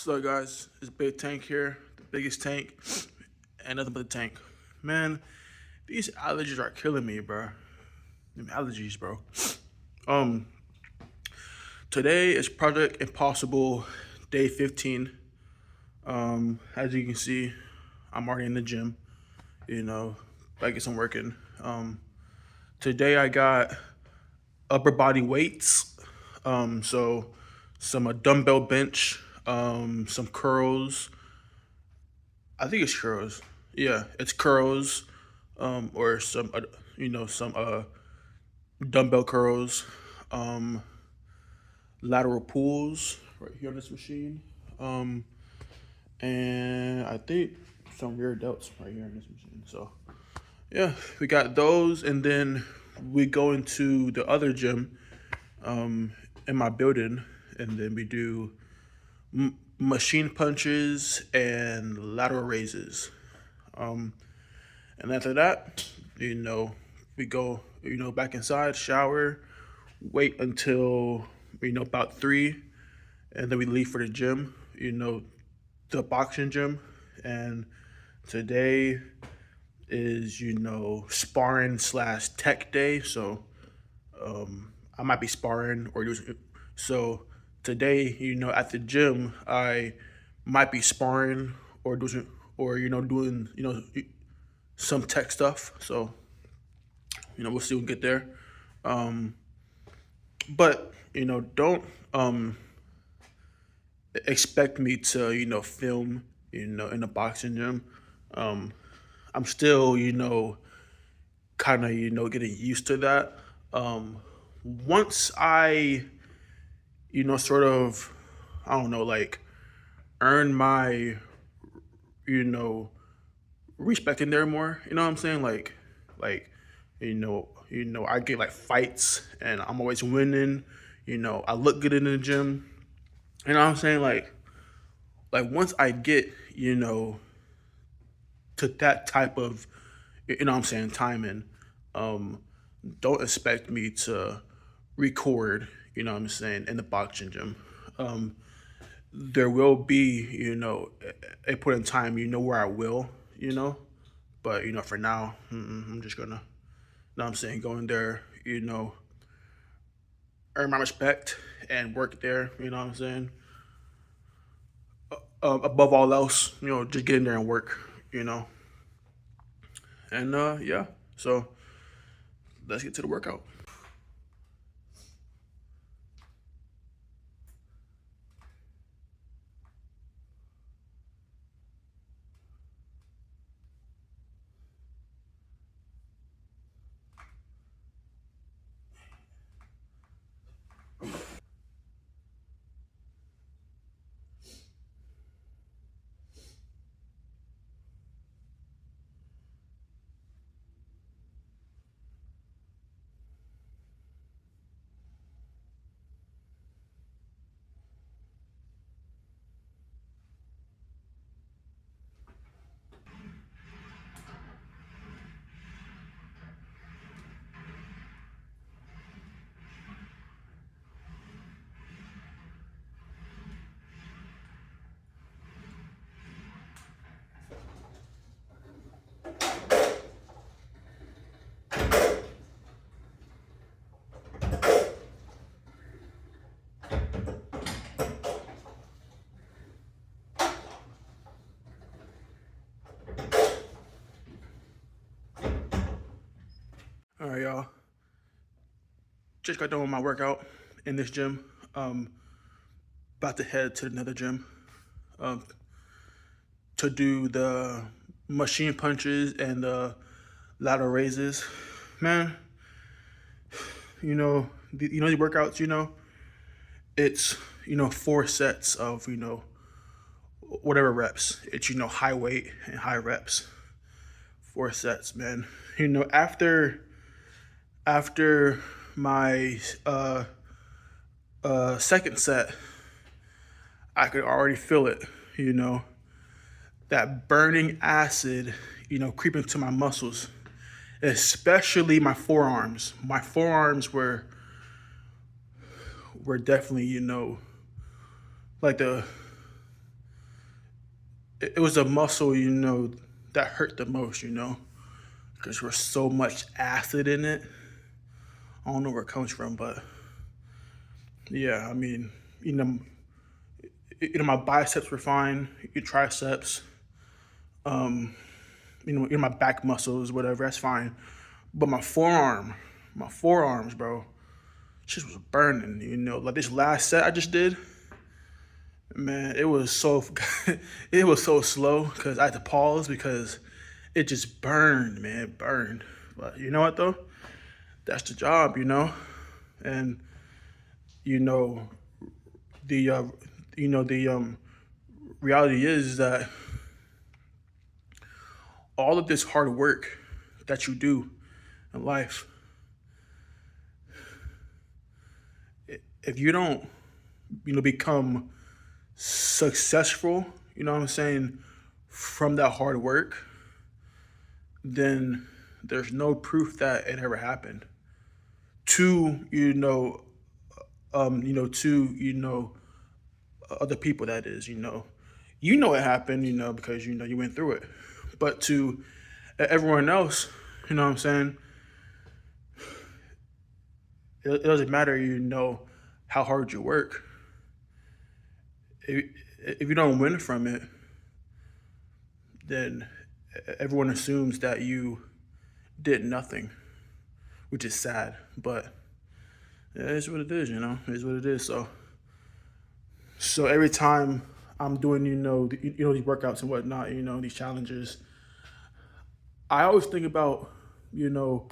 So guys, it's Big Tank here, the biggest tank, and nothing but the tank. Man, these allergies are killing me, bro. Them allergies, bro. Um, Today is Project Impossible, day 15. As you can see, I'm already in the gym. You know, I get some working. Today I got upper body weights. So some dumbbell bench, some curls, I think it's curls. Yeah, it's curls, or some, some dumbbell curls, um, lateral pulls right here on this machine, um, and I think some rear delts right here on this machine. So yeah, we got those, and then we go into the other gym, in my building, and then we do machine punches and lateral raises. Um, And after that, we go, back inside, shower, wait until, about 3, and then we leave for the gym, the boxing gym. And today is, sparring slash tech day. So I might be sparring or using, so today, at the gym, I might be sparring or doing, doing, some tech stuff. So we'll see when we get there. Um, but don't expect me to film in a boxing gym. Um, I'm still kind of getting used to that. Once I sort of, I don't know, like earn my you know respect in there more. You know what I'm saying? Like I get like fights and I'm always winning. I look good in the gym. You know what I'm saying? Like once I get to that type of what I'm saying timing, um, don't expect me to record. You know what I'm saying, in the boxing gym. Um, there will be a point in time where I will but for now, I'm just gonna, know what I'm saying, go in there, earn my respect and work there. You know what I'm saying. Above all else, just get in there and work. You know, and yeah. So let's get to the workout. All right, y'all. Just got done with my workout in this gym. About to head to another gym. Um, to do the machine punches and the lateral raises. Man, these workouts. It's 4 sets of whatever reps. It's high weight and high reps. 4 sets, man. After my second set, I could already feel it. You know that burning acid, creeping to my muscles, especially my forearms. My forearms were definitely, like it was a muscle, that hurt the most, because there's so much acid in it. I don't know where it comes from, but yeah, I mean, you know, my biceps were fine, your triceps, my back muscles, whatever, that's fine. But my forearms, bro, shit was burning. Like this last set I just did, man, it was so, it was so slow because I had to pause because it just burned, man, it burned. But you know what though? That's the job, and you know the reality is that all of this hard work that you do in life, if you don't, become successful, what I'm saying, from that hard work, then there's no proof that it ever happened. To to other people, that is, it happened, because you went through it. But to everyone else, what I'm saying, it doesn't matter, how hard you work. If, if you don't win from it, then everyone assumes that you did nothing, which is sad. But yeah, it's what it is, It's what it is. So every time I'm doing, these workouts and whatnot, these challenges, I always think about, no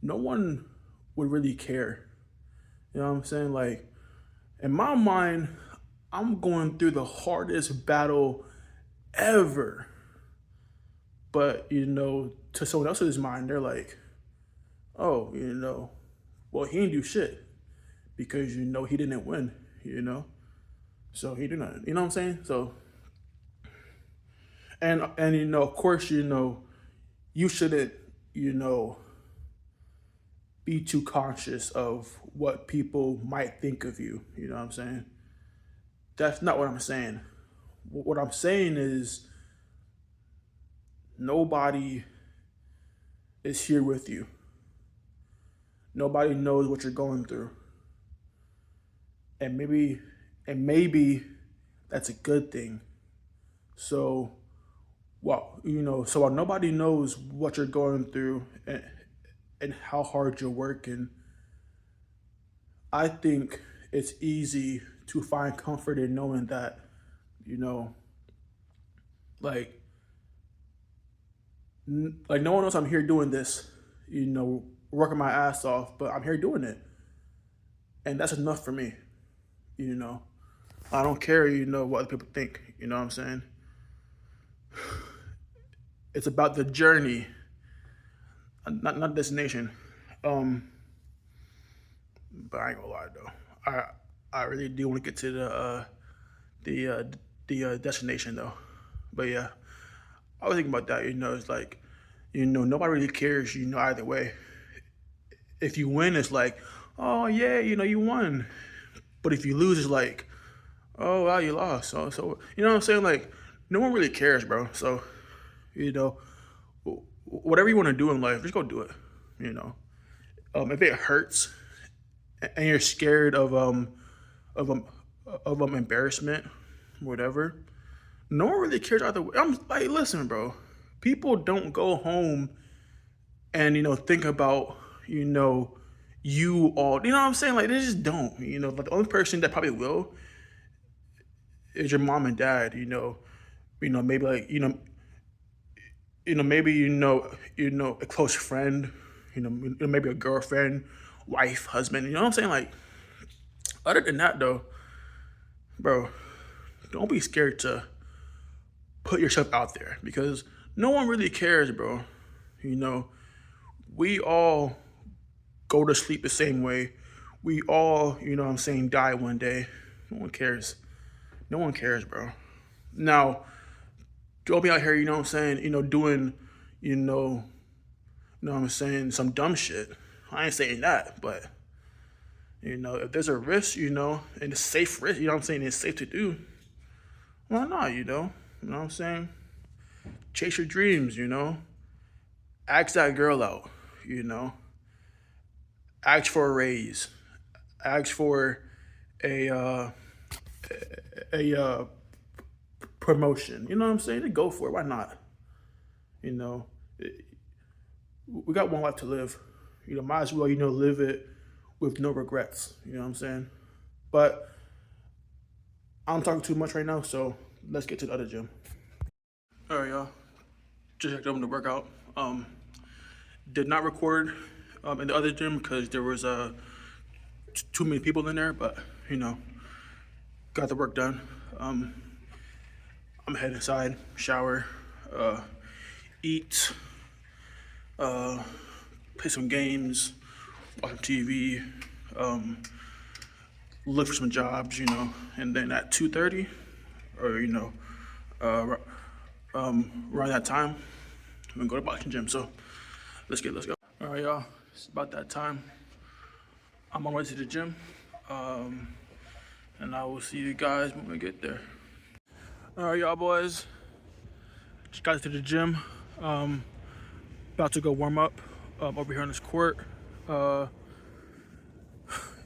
one would really care. You know what I'm saying? Like, in my mind, I'm going through the hardest battle ever. But, to someone else's mind, they're like, oh, well, he didn't do shit because, he didn't win, So he did not, you know what I'm saying? So, and of course, you shouldn't, you know, be too conscious of what people might think of you. You know what I'm saying? That's not what I'm saying. What I'm saying is nobody is here with you. Nobody knows what you're going through. And maybe that's a good thing. So, so while nobody knows what you're going through and how hard you're working, I think it's easy to find comfort in knowing that, you know, like, like no one knows I'm here doing this, working my ass off, but I'm here doing it. And that's enough for me, you know. I don't care, what other people think, you know what I'm saying? It's about the journey, not destination. Um, but I ain't gonna lie though. I really do want to get to the uh, the destination though. But yeah, I was thinking about that. It's like, nobody really cares. Either way. If you win, it's like, oh yeah, you won. But if you lose, it's like, oh wow, you lost. So you know what I'm saying? Like, no one really cares, bro. So you know, whatever you want to do in life, just go do it. You know, if it hurts and you're scared of embarrassment, whatever. No one really cares either way. I'm like, listen, bro. People don't go home and think about you all. You know what I'm saying? Like they just don't. Like the only person that probably will is your mom and dad. Maybe like maybe a close friend. Maybe a girlfriend, wife, husband. You know what I'm saying? Like other than that, though, bro, don't be scared to put yourself out there because no one really cares, bro. You know, we all go to sleep the same way. We all, what I'm saying, die one day. No one cares. No one cares, bro. Now, don't be out here, what I'm saying, doing, what I'm saying, some dumb shit. I ain't saying that, but if there's a risk, and it's safe risk, what I'm saying, it's safe to do. Why not, You know what I'm saying? Chase your dreams, you know? Ask that girl out, you know? Ask for a raise. Ask for a a promotion. You know what I'm saying? Go for it. Why not? You know, we got one life to live. You know, might as well, live it with no regrets. You know what I'm saying? But I'm talking too much right now, so let's get to the other gym. All right, y'all. Just checked over the workout. Did not record in the other gym because there was too many people in there, but got the work done. I'm heading inside, shower, eat, play some games, watch some TV, look for some jobs, and then at 2:30, or around that time, I'm gonna go to boxing gym. So let's go. All right, y'all. It's about that time. I'm on my way to the gym, and I will see you guys when we get there. All right, y'all boys. Just got to the gym. About to go warm up over here on this court.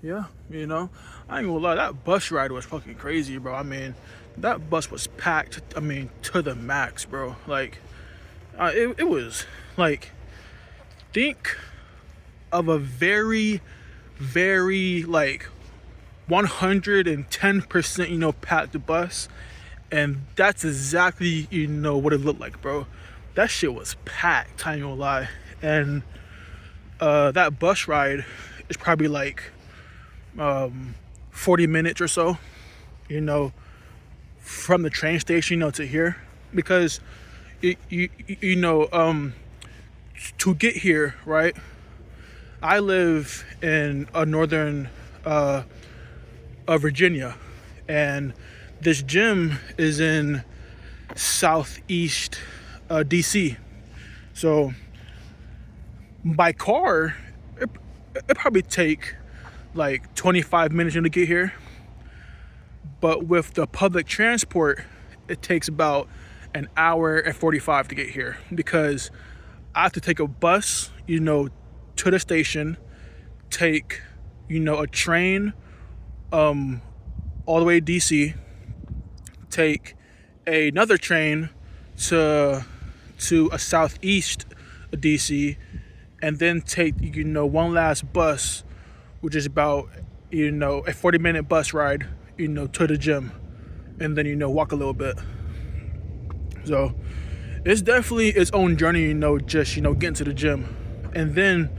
Yeah, I ain't gonna lie, that bus ride was fucking crazy, bro. I mean, that bus was packed, to the max, bro. Like, it was, like, think of a very, very, like, 110%, packed bus. And that's exactly, what it looked like, bro. That shit was packed, I ain't gonna lie. And that bus ride is probably like 40 minutes or so, from the train station, to here. Because, to get here, right, I live in northern Virginia, and this gym is in southeast DC. So by car, it probably take like 25 minutes to get here. But with the public transport, it takes about an hour and 45 to get here, because I have to take a bus, to the station, take, a train all the way to DC, take another train to a southeast DC, and then take one last bus, which is about a 40-minute bus ride to the gym, and then walk a little bit. So it's definitely its own journey, just getting to the gym. And then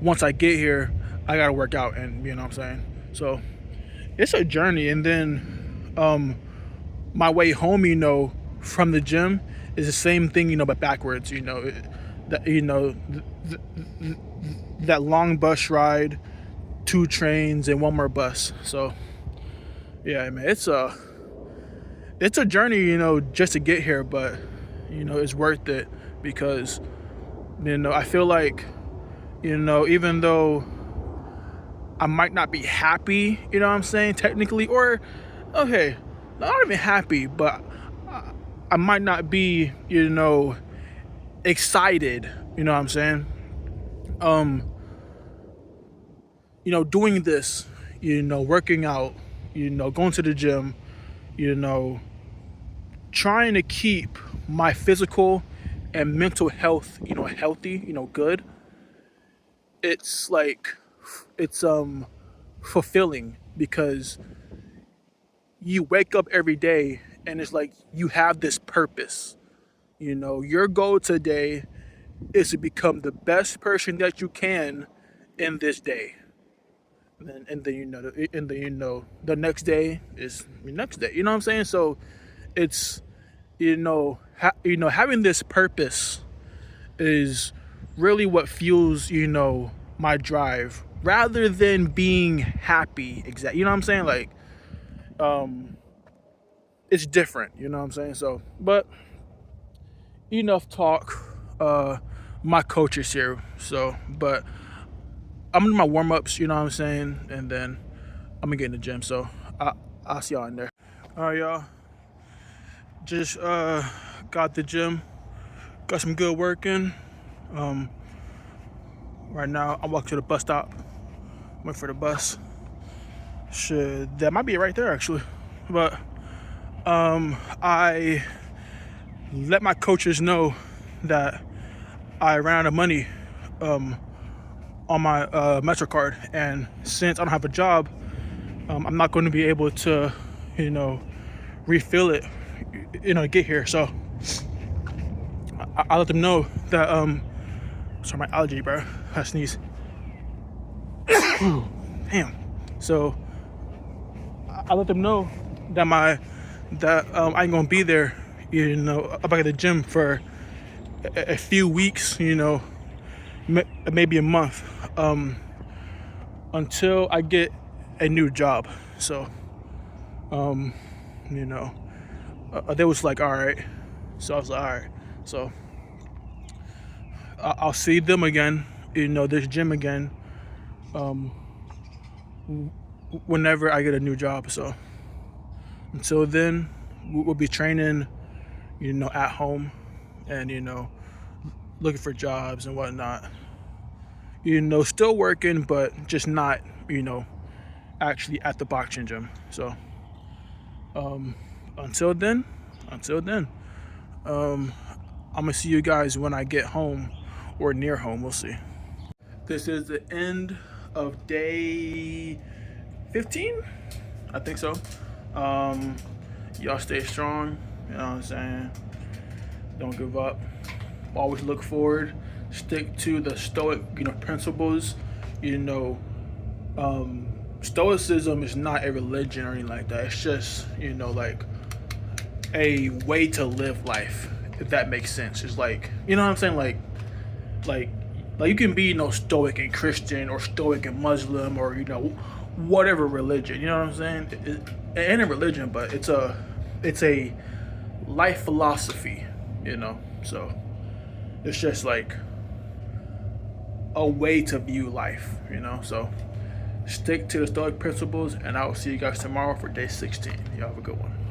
once I get here, I gotta work out, and what I'm saying. So it's a journey. And then my way home, from the gym is the same thing, but backwards. That long bus ride, 2 trains, and 1 more bus. So yeah, man, it's a journey, just to get here, but it's worth it, because I feel like even though I might not be happy, what I'm saying, technically, or okay, not even happy, but I might not be, excited, what I'm saying. Doing this, working out, going to the gym, trying to keep my physical and mental health, healthy, good. It's like, it's fulfilling, because you wake up every day and it's like you have this purpose. Your goal today is to become the best person that you can in this day. And then the next day is the next day. You know what I'm saying? So it's having this purpose is really what fuels my drive, rather than being happy. You know what I'm saying? Like, it's different, you know what I'm saying? So, but enough talk. My coach is here, so, but I'm gonna do my warm-ups, you know what I'm saying, and then I'm gonna get in the gym. So I'll see y'all in there. All right, y'all, Just got the gym, got some good work in. Right now I'm walking to the bus stop, waiting for the bus. Should that might be right there actually, but I let my coaches know that I ran out of money on my MetroCard, and since I don't have a job, I'm not going to be able to, refill it, to get here. So I let them know that sorry, my allergy, bro. I sneeze. Damn. So I let them know that I ain't gonna be there, back at the gym for a few weeks, maybe a month, until I get a new job. So, they was like, all right. So I was like, all right. So I'll see them again, this gym again, whenever I get a new job. So until then, we'll be training, at home, and looking for jobs and whatnot. Still working, but just not, actually at the boxing gym. So until then, I'm gonna see you guys when I get home or near home. We'll see. This is the end of day 15, I think so. Y'all stay strong, you know what I'm saying? Don't give up. Always look forward. Stick to the stoic, principles. Stoicism is not a religion or anything like that. It's just, like a way to live life, if that makes sense. It's like, you know what I'm saying? Like you can be, stoic and Christian or stoic and Muslim or, whatever religion, you know what I'm saying? It ain't a religion, but it's a life philosophy, so it's just like a way to view life, so stick to the stoic principles, and I will see you guys tomorrow for day 16. Y'all have a good one.